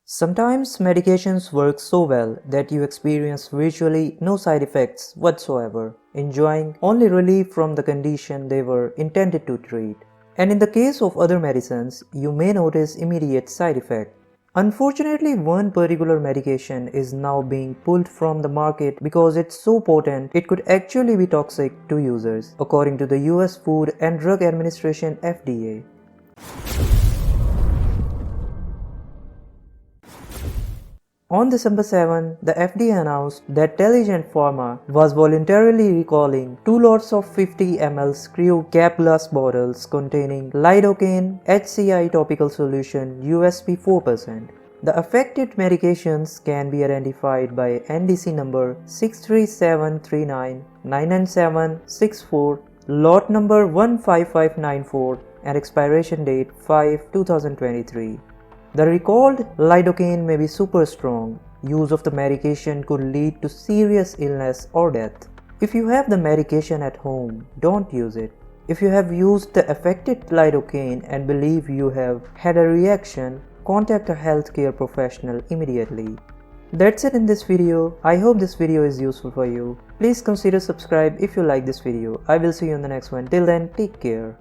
Sometimes medications work so well that you experience virtually no side effects whatsoever, enjoying only relief from the condition they were intended to treat. And in the case of other medicines, you may notice immediate side effects. Unfortunately, one particular medication is now being pulled from the market because it's so potent it could actually be toxic to users, according to the US Food and Drug Administration (FDA). On December 7, the FDA announced that Teligent Pharma was voluntarily recalling 2 lots of 50 ml screw cap glass bottles containing lidocaine HCI topical solution USP 4%. The affected medications can be identified by NDC number 63739-99764, lot number 15594, and expiration date 5/2023. The recalled lidocaine may be super strong. Use of the medication could lead to serious illness or death. If you have the medication at home, don't use it. If you have used the affected lidocaine and believe you have had a reaction, contact a healthcare professional immediately. That's it in this video. I hope this video is useful for you. Please consider subscribe if you like this video. I will see you in the next one. Till then, take care.